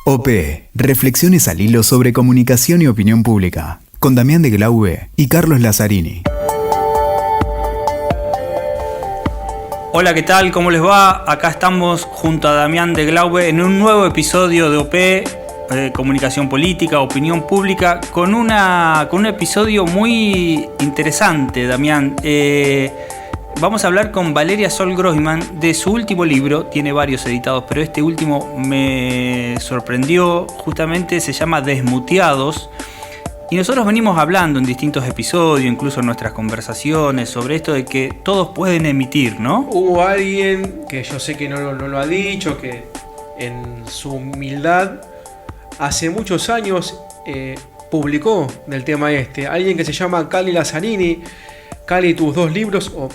OP, reflexiones al hilo sobre comunicación y opinión pública, con Damián de Glaube y Carlos Lazzarini. Hola, ¿qué tal? ¿Cómo les va? Acá estamos junto a Damián de Glaube en un nuevo episodio de OP, Comunicación Política, Opinión Pública, con un episodio muy interesante, Damián. Vamos a hablar con Valeria Sol Groisman de su último libro. Tiene varios editados, pero este último me sorprendió. Justamente se llama Desmuteados. Y nosotros venimos hablando en distintos episodios, incluso en nuestras conversaciones, sobre esto de que todos pueden emitir, ¿no? Hubo alguien que yo sé que no lo ha dicho, que en su humildad hace muchos años publicó del tema este. Alguien que se llama Cali Lazzarini. Cali, tus dos libros, o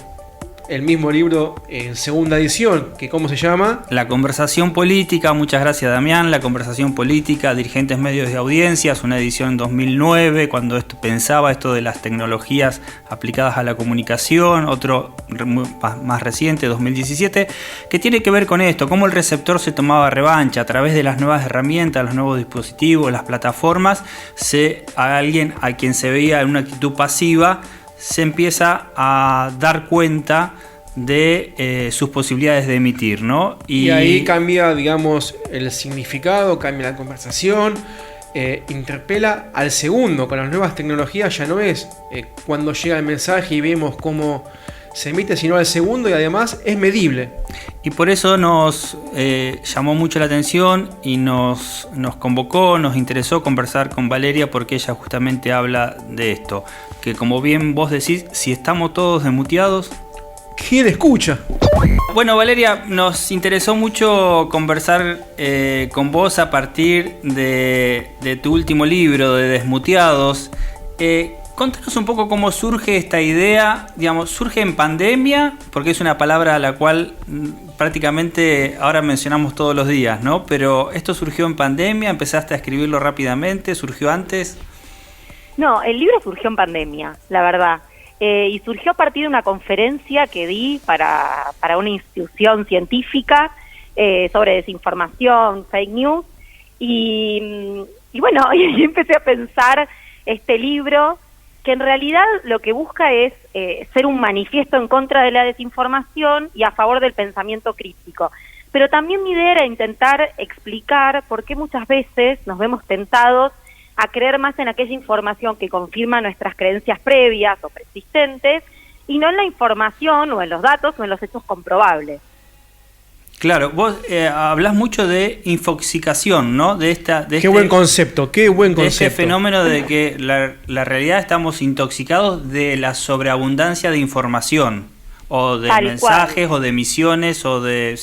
el mismo libro en segunda edición, que ¿cómo se llama? La conversación política, muchas gracias Damián, La conversación política, dirigentes medios de audiencias, una edición en 2009, cuando pensaba esto de las tecnologías aplicadas a la comunicación, otro más reciente, 2017, que tiene que ver con esto, cómo el receptor se tomaba revancha a través de las nuevas herramientas, los nuevos dispositivos, las plataformas, a alguien a quien se veía en una actitud pasiva, se empieza a dar cuenta de sus posibilidades de emitir, ¿no? Y ahí cambia, digamos, el significado, cambia la conversación, interpela al segundo. Con las nuevas tecnologías ya no es cuando llega el mensaje y vemos cómo se emite, sino al segundo, y además es medible. Y por eso nos llamó mucho la atención y nos convocó, nos interesó conversar con Valeria, porque ella justamente habla de esto, que como bien vos decís, si estamos todos desmuteados, ¿quién escucha? Bueno, Valeria, nos interesó mucho conversar con vos a partir de tu último libro, de Desmuteados. Contanos un poco cómo surge esta idea. Digamos, surge en pandemia, porque es una palabra a la cual prácticamente ahora mencionamos todos los días, ¿no? Pero esto surgió en pandemia, empezaste a escribirlo rápidamente, ¿surgió antes? No, el libro surgió en pandemia, la verdad. Y surgió a partir de una conferencia que di para una institución científica sobre desinformación, fake news. Y bueno, y empecé a pensar este libro, que en realidad lo que busca es ser un manifiesto en contra de la desinformación y a favor del pensamiento crítico. Pero también mi idea era intentar explicar por qué muchas veces nos vemos tentados a creer más en aquella información que confirma nuestras creencias previas o persistentes, y no en la información o en los datos o en los hechos comprobables. Claro, vos hablás mucho de infoxicación, ¿no? Qué buen concepto. De este fenómeno de que la realidad estamos intoxicados de la sobreabundancia de información, o de Tal mensajes, cual. o de emisiones, o de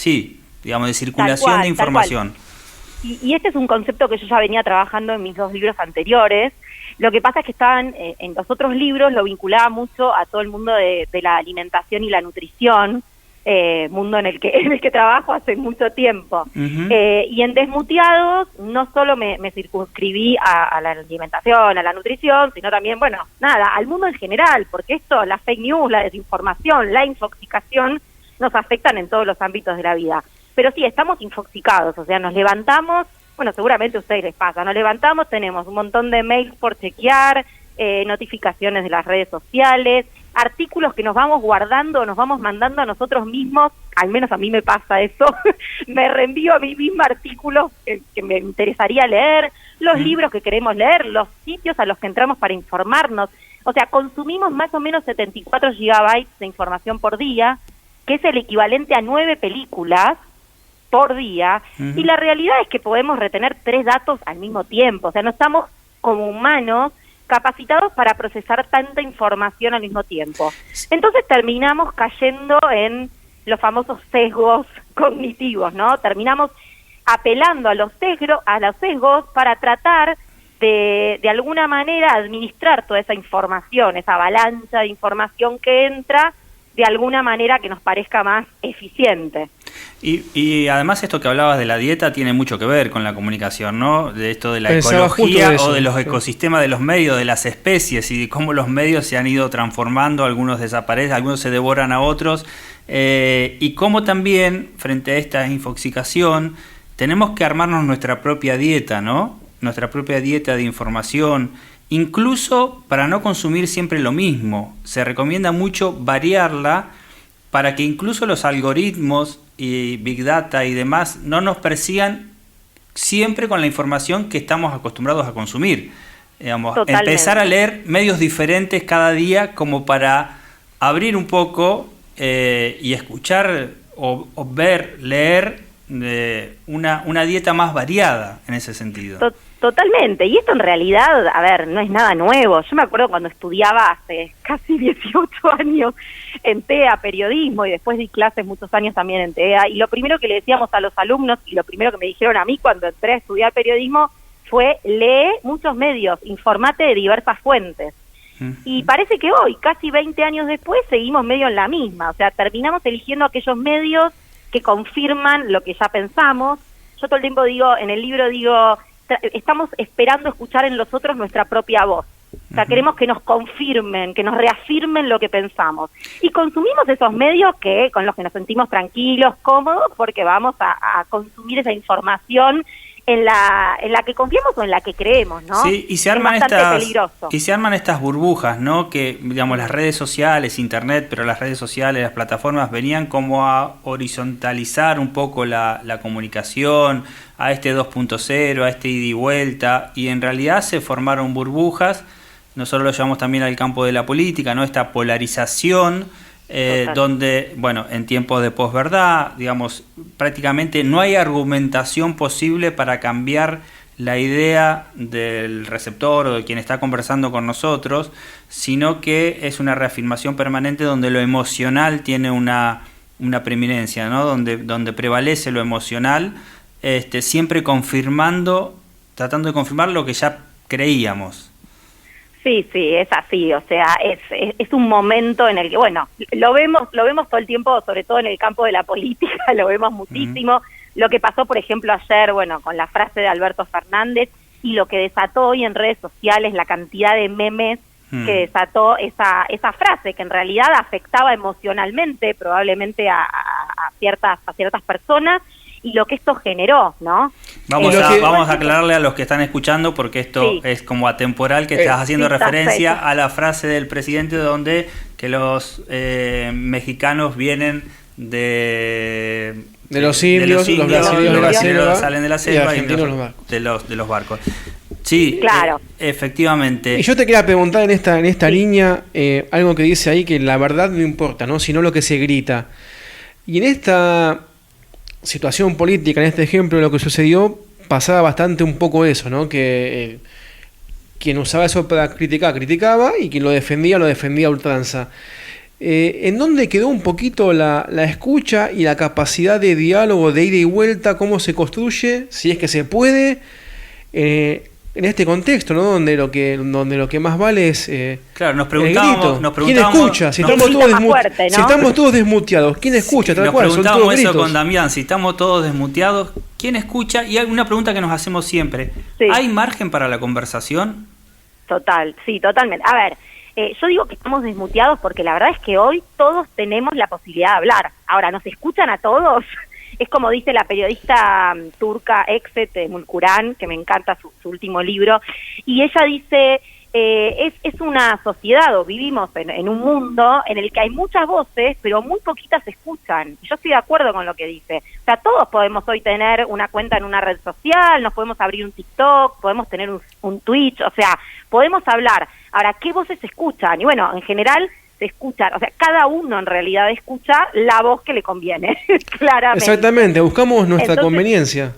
circulación de información. Y este es un concepto que yo ya venía trabajando en mis dos libros anteriores. Lo que pasa es que estaban en los otros libros, lo vinculaba mucho a todo el mundo de la alimentación y la nutrición, mundo en el que trabajo hace mucho tiempo. Uh-huh. Y en Desmuteados no solo me circunscribí a la alimentación, a la nutrición, sino también, al mundo en general, porque esto, la fake news, la desinformación, la infoxicación, nos afectan en todos los ámbitos de la vida. Pero sí, estamos infoxicados, o sea, nos levantamos, seguramente a ustedes les pasa, nos levantamos, tenemos un montón de mails por chequear, notificaciones de las redes sociales, artículos que nos vamos guardando, nos vamos mandando a nosotros mismos, al menos a mí me pasa eso, me reenvío a mí misma artículos que me interesaría leer, los libros que queremos leer, los sitios a los que entramos para informarnos. O sea, consumimos más o menos 74 gigabytes de información por día, que es el equivalente a 9 películas por día. Uh-huh. Y la realidad es que podemos retener 3 datos al mismo tiempo, o sea, no estamos como humanos capacitados para procesar tanta información al mismo tiempo. Entonces terminamos cayendo en los famosos sesgos cognitivos, ¿no? Terminamos apelando a los sesgos para tratar de alguna manera administrar toda esa información, esa avalancha de información que entra, de alguna manera que nos parezca más eficiente. Y además esto que hablabas de la dieta tiene mucho que ver con la comunicación, ¿no? De esto de la ecología o de los ecosistemas de los medios, de las especies, y de cómo los medios se han ido transformando, algunos desaparecen, algunos se devoran a otros, y cómo también frente a esta infoxicación tenemos que armarnos nuestra propia dieta, ¿no? Nuestra propia dieta de información, incluso para no consumir siempre lo mismo. Se recomienda mucho variarla para que incluso los algoritmos y Big Data y demás no nos persigan siempre con la información que estamos acostumbrados a consumir. Digamos, empezar a leer medios diferentes cada día como para abrir un poco y escuchar o ver, leer una dieta más variada en ese sentido. Totalmente, y esto en realidad, a ver, no es nada nuevo. Yo me acuerdo cuando estudiaba hace casi 18 años en TEA periodismo y después di clases muchos años también en TEA, y lo primero que le decíamos a los alumnos y lo primero que me dijeron a mí cuando entré a estudiar periodismo fue: lee muchos medios, informate de diversas fuentes. Y parece que hoy, casi 20 años después, seguimos medio en la misma, o sea, terminamos eligiendo aquellos medios que confirman lo que ya pensamos. Yo todo el tiempo digo, en el libro digo, estamos esperando escuchar en los otros nuestra propia voz. O sea, queremos que nos confirmen, que nos reafirmen lo que pensamos. Y consumimos esos medios con los que nos sentimos tranquilos, cómodos, porque vamos a consumir esa información en la que confiamos o en la que creemos, ¿no? Sí, y se arman estas burbujas, ¿no? Que, digamos, las redes sociales, internet, pero las redes sociales, las plataformas venían como a horizontalizar un poco la comunicación, a este 2.0, a este ida y vuelta, y en realidad se formaron burbujas. Nosotros lo llevamos también al campo de la política, ¿no? Esta polarización, donde, bueno, en tiempos de posverdad, digamos, prácticamente no hay argumentación posible para cambiar la idea del receptor o de quien está conversando con nosotros, sino que es una reafirmación permanente donde lo emocional tiene una preeminencia, ¿no? Donde prevalece lo emocional, siempre tratando de confirmar lo que ya creíamos. Sí, es así, o sea, es un momento en el que, bueno, lo vemos todo el tiempo, sobre todo en el campo de la política, lo vemos muchísimo. Lo que pasó, por ejemplo, ayer, bueno, con la frase de Alberto Fernández, y lo que desató hoy en redes sociales, la cantidad de memes que desató esa frase, que en realidad afectaba emocionalmente probablemente a ciertas personas, y lo que esto generó, ¿no? Vamos a aclararle a los que están escuchando, porque esto es como atemporal, que estás haciendo referencia a la frase del presidente donde que los mexicanos vienen de los indios, los brasileños salen de la selva y de los barcos. Sí, claro. Efectivamente. Y yo te quería preguntar en esta línea algo que dice ahí, que la verdad no importa, ¿no? Sino lo que se grita. Y en esta situación política, en este ejemplo, lo que sucedió, pasaba bastante un poco eso, ¿no? Que quien usaba eso para criticar, criticaba, y quien lo defendía a ultranza. ¿En dónde quedó un poquito la escucha y la capacidad de diálogo, de ida y vuelta? ¿Cómo se construye? Si es que se puede, en este contexto, ¿no? Donde lo que más vale es claro, nos preguntábamos ¿quién escucha? Si estamos todos desmuteados, ¿quién escucha? Nos preguntábamos eso con Damián, si estamos todos desmuteados, ¿quién escucha? Y hay una pregunta que nos hacemos siempre, ¿hay margen para la conversación? Sí, totalmente. A ver, yo digo que estamos desmuteados porque la verdad es que hoy todos tenemos la posibilidad de hablar. Ahora, ¿nos escuchan a todos? Es como dice la periodista turca Exet Mulkuran, que me encanta su último libro, y ella dice, es una sociedad, o vivimos en un mundo en el que hay muchas voces, pero muy poquitas se escuchan. Yo estoy de acuerdo con lo que dice. O sea, todos podemos hoy tener una cuenta en una red social, nos podemos abrir un TikTok, podemos tener un Twitch, o sea, podemos hablar. Ahora, ¿qué voces se escuchan? Y bueno, en general se escucha, o sea, cada uno en realidad escucha la voz que le conviene, claramente. Exactamente, buscamos nuestra conveniencia.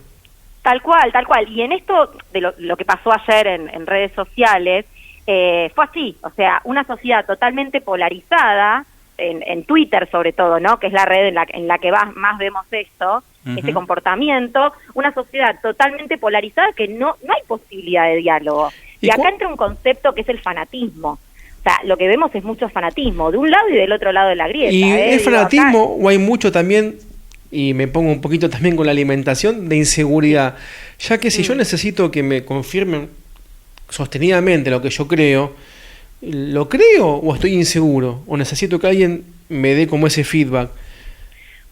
Tal cual. Y en esto, de lo que pasó ayer en redes sociales, fue así, o sea, una sociedad totalmente polarizada, en Twitter sobre todo, ¿no? Que es la red en la que más vemos esto, este comportamiento, una sociedad totalmente polarizada que no hay posibilidad de diálogo. Y acá entra un concepto que es el fanatismo. O sea, lo que vemos es mucho fanatismo, de un lado y del otro lado de la grieta. ¿Y es fanatismo o hay mucho también, y me pongo un poquito también con la alimentación, de inseguridad? Ya que si yo necesito que me confirmen sostenidamente lo que yo creo, ¿lo creo o estoy inseguro? ¿O necesito que alguien me dé como ese feedback?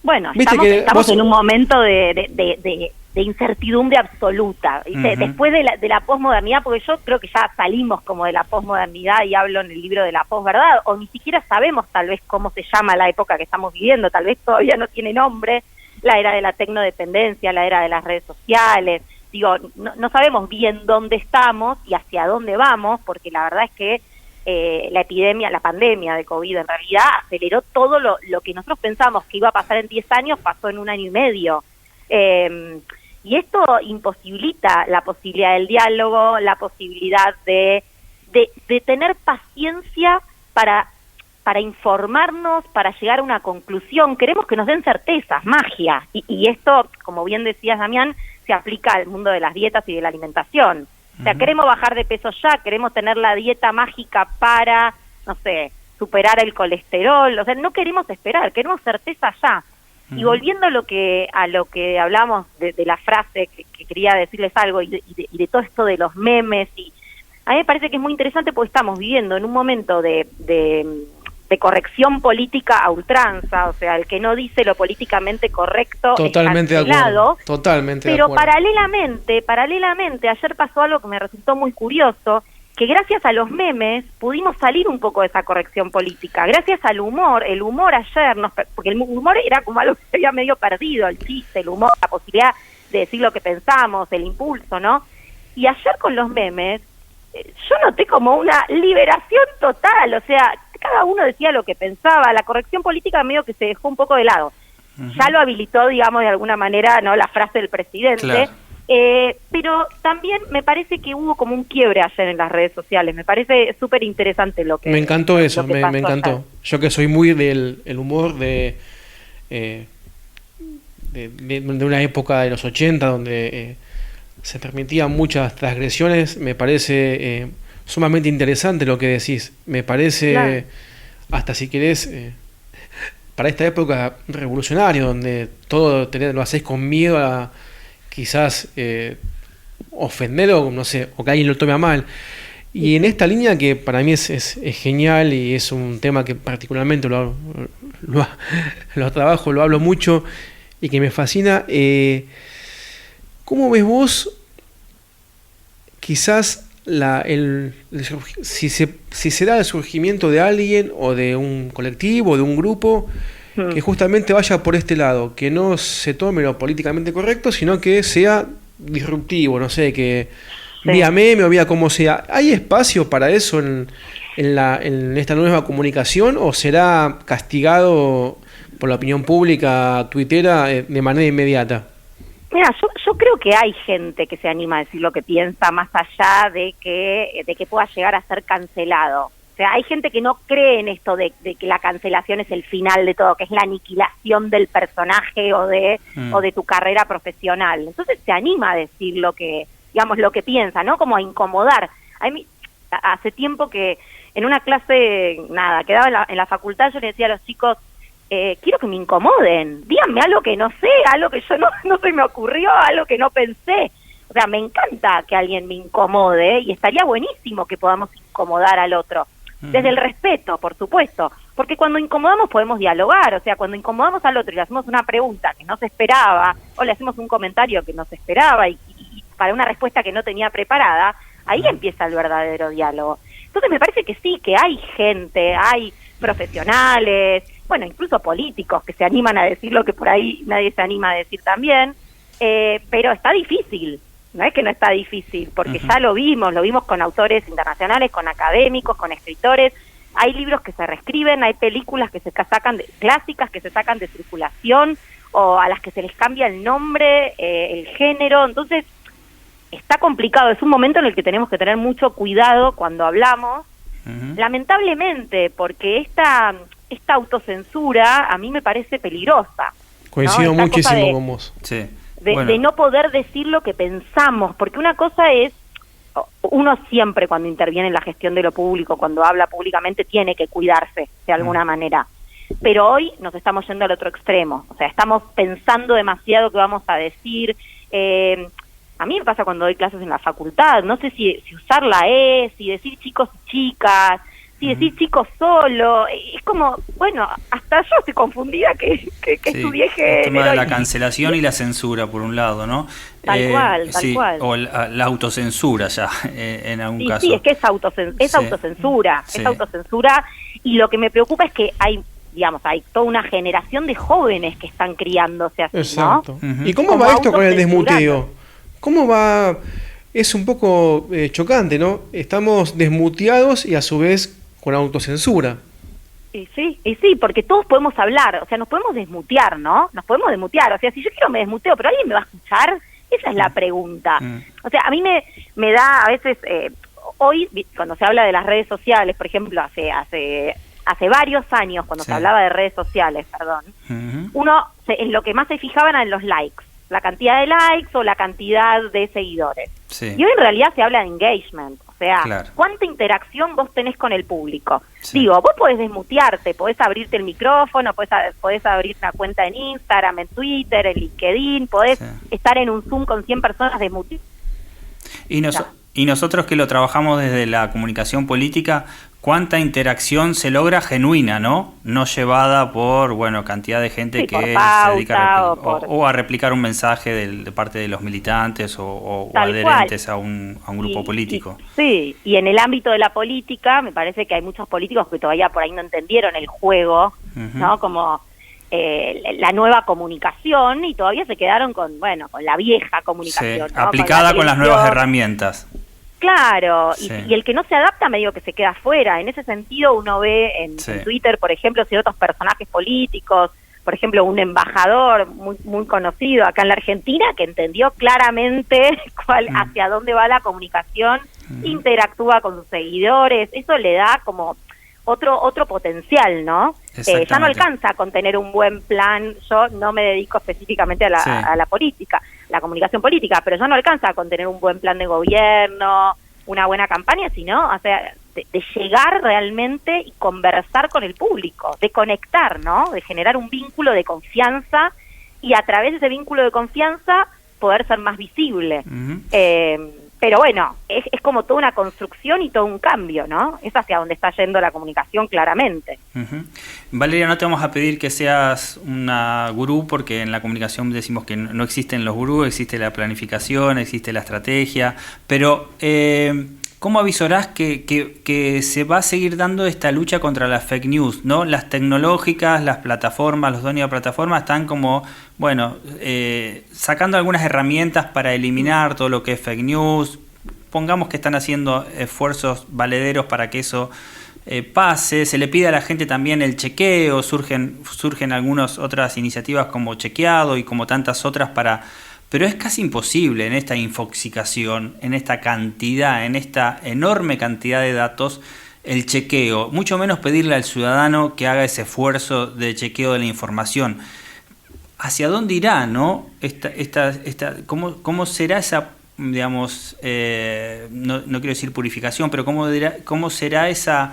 Bueno, estamos en un momento de de incertidumbre absoluta, ¿viste? Después de la posmodernidad, porque yo creo que ya salimos como de la posmodernidad y hablo en el libro de la posverdad, o ni siquiera sabemos tal vez cómo se llama la época que estamos viviendo, tal vez todavía no tiene nombre, la era de la tecnodependencia, la era de las redes sociales, digo, no sabemos bien dónde estamos y hacia dónde vamos, porque la verdad es que la pandemia de COVID en realidad aceleró todo lo que nosotros pensamos que iba a pasar en 10 años, pasó en 1 año y medio. Y esto imposibilita la posibilidad del diálogo, la posibilidad de tener paciencia para informarnos, para llegar a una conclusión. Queremos que nos den certezas, magia. Y esto, como bien decías, Damián, se aplica al mundo de las dietas y de la alimentación. O sea, queremos bajar de peso ya, queremos tener la dieta mágica para, no sé, superar el colesterol. O sea, no queremos esperar, queremos certeza ya. Y volviendo a lo que hablamos de la frase, que quería decirles algo, y de todo esto de los memes, y a mí me parece que es muy interesante porque estamos viviendo en un momento de corrección política a ultranza, o sea, el que no dice lo políticamente correcto totalmente es cancelado. de acuerdo, totalmente pero de acuerdo. Paralelamente, ayer pasó algo que me resultó muy curioso, que gracias a los memes pudimos salir un poco de esa corrección política, gracias al humor. El humor ayer, porque el humor era como algo que se había medio perdido, el chiste, el humor, la posibilidad de decir lo que pensamos, el impulso, ¿no? Y ayer con los memes, yo noté como una liberación total, o sea, cada uno decía lo que pensaba, la corrección política medio que se dejó un poco de lado. Ya lo habilitó, digamos, de alguna manera, ¿no?, la frase del presidente. Claro. Pero también me parece que hubo como un quiebre ayer en las redes sociales. Me parece súper interesante lo que... Me encantó eso, me encantó. Ayer. Yo que soy muy del humor de una época de los 80 donde se permitían muchas transgresiones, me parece sumamente interesante lo que decís. Me parece, claro, hasta si querés, para esta época revolucionario, donde todo lo hacés con miedo a quizás ofenderlo, no sé, o que alguien lo tome a mal. Y en esta línea que para mí es genial y es un tema que particularmente lo trabajo, lo hablo mucho y que me fascina, ¿cómo ves vos quizás si se da el surgimiento de alguien o de un colectivo, de un grupo que justamente vaya por este lado, que no se tome lo políticamente correcto, sino que sea disruptivo, no sé, que vía meme o vía como sea? ¿Hay espacio para eso en esta nueva comunicación o será castigado por la opinión pública tuitera de manera inmediata? Mira, yo creo que hay gente que se anima a decir lo que piensa más allá de que pueda llegar a ser cancelado. O sea, hay gente que no cree en esto de que la cancelación es el final de todo, que es la aniquilación del personaje o de tu carrera profesional. Entonces se anima a decir lo que piensa, ¿no? Como a incomodar. A mí, hace tiempo que en una clase, que daba en la facultad, yo le decía a los chicos, quiero que me incomoden, díganme algo que no sé, algo que yo no se me ocurrió, algo que no pensé. O sea, me encanta que alguien me incomode y estaría buenísimo que podamos incomodar al otro. Desde el respeto, por supuesto, porque cuando incomodamos podemos dialogar. O sea, cuando incomodamos al otro y le hacemos una pregunta que no se esperaba, o le hacemos un comentario que no se esperaba y para una respuesta que no tenía preparada, ahí empieza el verdadero diálogo. Entonces me parece que sí, que hay gente, hay profesionales, bueno, incluso políticos que se animan a decir lo que por ahí nadie se anima a decir también, pero está difícil. No es que no está difícil, porque ya lo vimos con autores internacionales, con académicos, con escritores. Hay libros que se reescriben, hay películas que se sacan clásicas que se sacan de circulación, o a las que se les cambia el nombre, el género. Entonces, está complicado. Es un momento en el que tenemos que tener mucho cuidado cuando hablamos, lamentablemente, porque esta autocensura a mí me parece peligrosa. Coincido ¿no? muchísimo con vos. Sí. De no poder decir lo que pensamos, porque una cosa es, uno siempre cuando interviene en la gestión de lo público, cuando habla públicamente, tiene que cuidarse de alguna manera, pero hoy nos estamos yendo al otro extremo, o sea, estamos pensando demasiado qué vamos a decir. A mí me pasa cuando doy clases en la facultad, no sé si usar la si decir chicos y chicas, si decís chicos solo, es como, bueno, hasta yo estoy confundida que estudié género. El tema de la cancelación y la censura, por un lado, ¿no? Tal cual. O la autocensura ya, en algún caso. Sí, es que es autocensura, Sí. es autocensura, y lo que me preocupa es que hay toda una generación de jóvenes que están criándose así, Exacto. ¿no? ¿Y cómo Como va esto con el autocensurando. desmuteo? ¿Cómo va? Es un poco chocante, ¿no? Estamos desmuteados y a su vez con autocensura. Y sí, porque todos podemos hablar, o sea, nos podemos desmutear, ¿no? Nos podemos desmutear, o sea, si yo quiero me desmuteo, pero ¿alguien me va a escuchar? Esa es la pregunta. O sea, a mí me da a veces, hoy, cuando se habla de las redes sociales, por ejemplo, hace varios años, cuando se hablaba de redes sociales, uno en lo que más se fijaban era en los likes, la cantidad de likes o la cantidad de seguidores. Sí. Y hoy en realidad se habla de engagement, o sea, Claro. cuánta interacción vos tenés con el público. Sí. Digo, vos podés desmutearte, podés abrirte el micrófono, podés abrir una cuenta en Instagram, en Twitter, en LinkedIn, podés estar en un Zoom con 100 personas desmuteadas. Y nosotros que lo trabajamos desde la comunicación política, ¿cuánta interacción se logra genuina, no? No llevada por, cantidad de gente que se dedica a replicar un mensaje de parte de los militantes o adherentes a un grupo político. Y en el ámbito de la política, me parece que hay muchos políticos que todavía por ahí no entendieron el juego, ¿no? Como la nueva comunicación, y todavía se quedaron con la vieja comunicación, ¿no? Aplicada con las nuevas herramientas. Claro, Sí. y el que no se adapta medio que se queda afuera. En ese sentido uno ve en Twitter, por ejemplo, ciertos personajes políticos, por ejemplo, un embajador muy conocido acá en la Argentina que entendió claramente hacia dónde va la comunicación, interactúa con sus seguidores, eso le da como otro potencial, ¿no? Ya no alcanza con tener un buen plan. Yo no me dedico específicamente a la política, la comunicación política, pero ya no alcanza con tener un buen plan de gobierno, una buena campaña, sino, o sea, de llegar realmente y conversar con el público, de conectar, ¿no? De generar un vínculo de confianza y a través de ese vínculo de confianza poder ser más visible. Pero bueno, es como toda una construcción y todo un cambio, ¿no? Es hacia donde está yendo la comunicación claramente. Valeria, no te vamos a pedir que seas una gurú, porque en la comunicación decimos que no existen los gurús, existe la planificación, existe la estrategia, pero ¿cómo avisorás que se va a seguir dando esta lucha contra las fake news, ¿no? Las tecnológicas, las plataformas, los dueños de plataformas están como, sacando algunas herramientas para eliminar todo lo que es fake news. Pongamos que están haciendo esfuerzos valederos para que eso pase. Se le pide a la gente también el chequeo, surgen algunas otras iniciativas como Chequeado y como tantas otras pero es casi imposible en esta infoxicación, en esta cantidad, en esta enorme cantidad de datos, el chequeo, mucho menos pedirle al ciudadano que haga ese esfuerzo de chequeo de la información. ¿Hacia dónde irá, no? ¿Cómo será esa, digamos, no quiero decir purificación, pero cómo será esa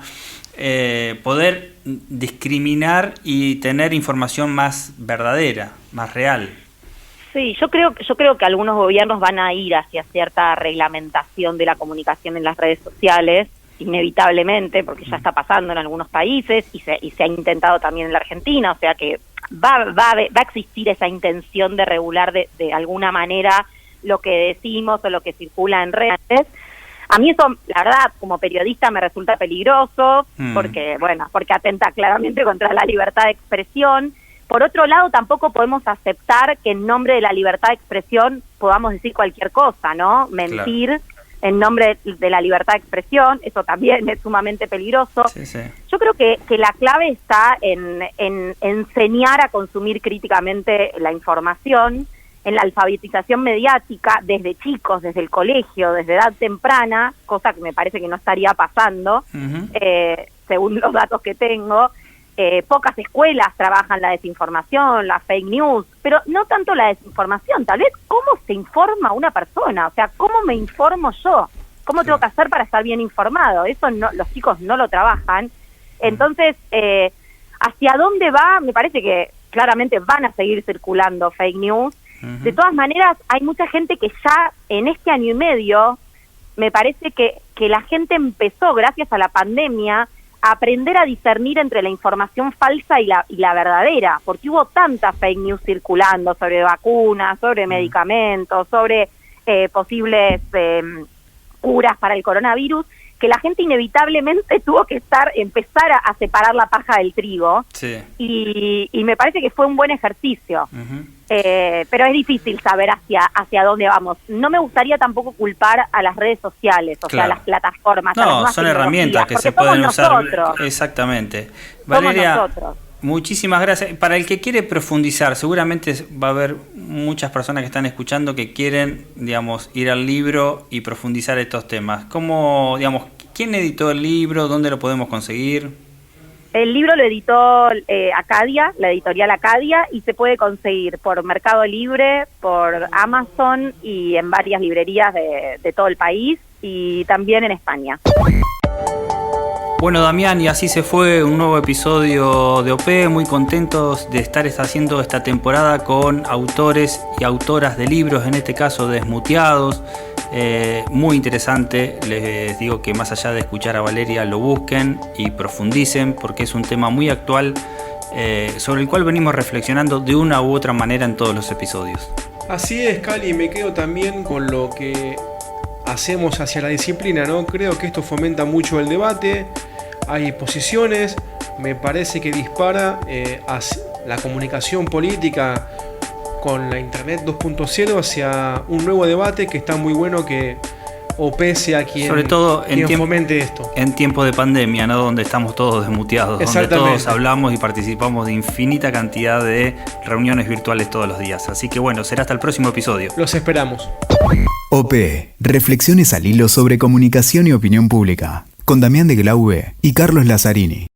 poder discriminar y tener información más verdadera, más real? Sí, yo creo que algunos gobiernos van a ir hacia cierta reglamentación de la comunicación en las redes sociales, inevitablemente, porque ya está pasando en algunos países y se ha intentado también en la Argentina, o sea que va a existir esa intención de regular de alguna manera lo que decimos o lo que circula en redes. A mí eso, la verdad, como periodista me resulta peligroso, porque atenta claramente contra la libertad de expresión. Por otro lado, tampoco podemos aceptar que en nombre de la libertad de expresión podamos decir cualquier cosa, ¿no? Mentir. Claro. En nombre de la libertad de expresión, eso también es sumamente peligroso. Sí. Yo creo que la clave está en enseñar a consumir críticamente la información, en la alfabetización mediática desde chicos, desde el colegio, desde edad temprana, cosa que me parece que no estaría pasando, según los datos que tengo. Pocas escuelas trabajan la desinformación, la fake news, pero no tanto la desinformación, tal vez cómo se informa una persona, o sea, cómo me informo yo, cómo tengo que hacer para estar bien informado. Eso no, los chicos no lo trabajan. Entonces, ¿hacia dónde va? Me parece que claramente van a seguir circulando fake news. De todas maneras, hay mucha gente que ya en este año y medio, me parece que la gente empezó, gracias a la pandemia, aprender a discernir entre la información falsa y la verdadera, porque hubo tanta fake news circulando sobre vacunas, sobre medicamentos, sobre posibles curas para el coronavirus, que la gente inevitablemente tuvo que empezar a separar la paja del trigo, Sí. y me parece que fue un buen ejercicio. Ujú. Pero es difícil saber hacia dónde vamos. No me gustaría tampoco culpar a las redes sociales, o sea, a las plataformas. a las No, nuevas son herramientas que tecnologías, se porque pueden somos usar. nosotros. Exactamente. Somos Valeria, nosotros. muchísimas gracias. Para el que quiere profundizar, seguramente va a haber muchas personas que están escuchando que quieren, digamos, ir al libro y profundizar estos temas. ¿Cómo, digamos, quién editó el libro? ¿Dónde lo podemos conseguir? El libro lo editó Acadia, la editorial Acadia, y se puede conseguir por Mercado Libre, por Amazon y en varias librerías de todo el país, y también en España. Bueno, Damián, y así se fue un nuevo episodio de OP. Muy contentos de estar haciendo esta temporada con autores y autoras de libros, en este caso Desmuteados. Muy interesante. Les digo que más allá de escuchar a Valeria, lo busquen y profundicen, porque es un tema muy actual sobre el cual venimos reflexionando de una u otra manera en todos los episodios. Así es, Cali, me quedo también con lo que hacemos hacia la disciplina, ¿no? Creo que esto fomenta mucho el debate, hay posiciones, me parece que dispara hacia la comunicación política con la Internet 2.0 hacia un nuevo debate que está muy bueno que OP sea quien, sobre todo quien fomente esto. En tiempos de pandemia, ¿no? Donde estamos todos desmuteados, donde todos hablamos y participamos de infinita cantidad de reuniones virtuales todos los días. Así que bueno, será hasta el próximo episodio. Los esperamos. OP, reflexiones al hilo sobre comunicación y opinión pública, con Damián de Glaube y Carlos Lazzarini.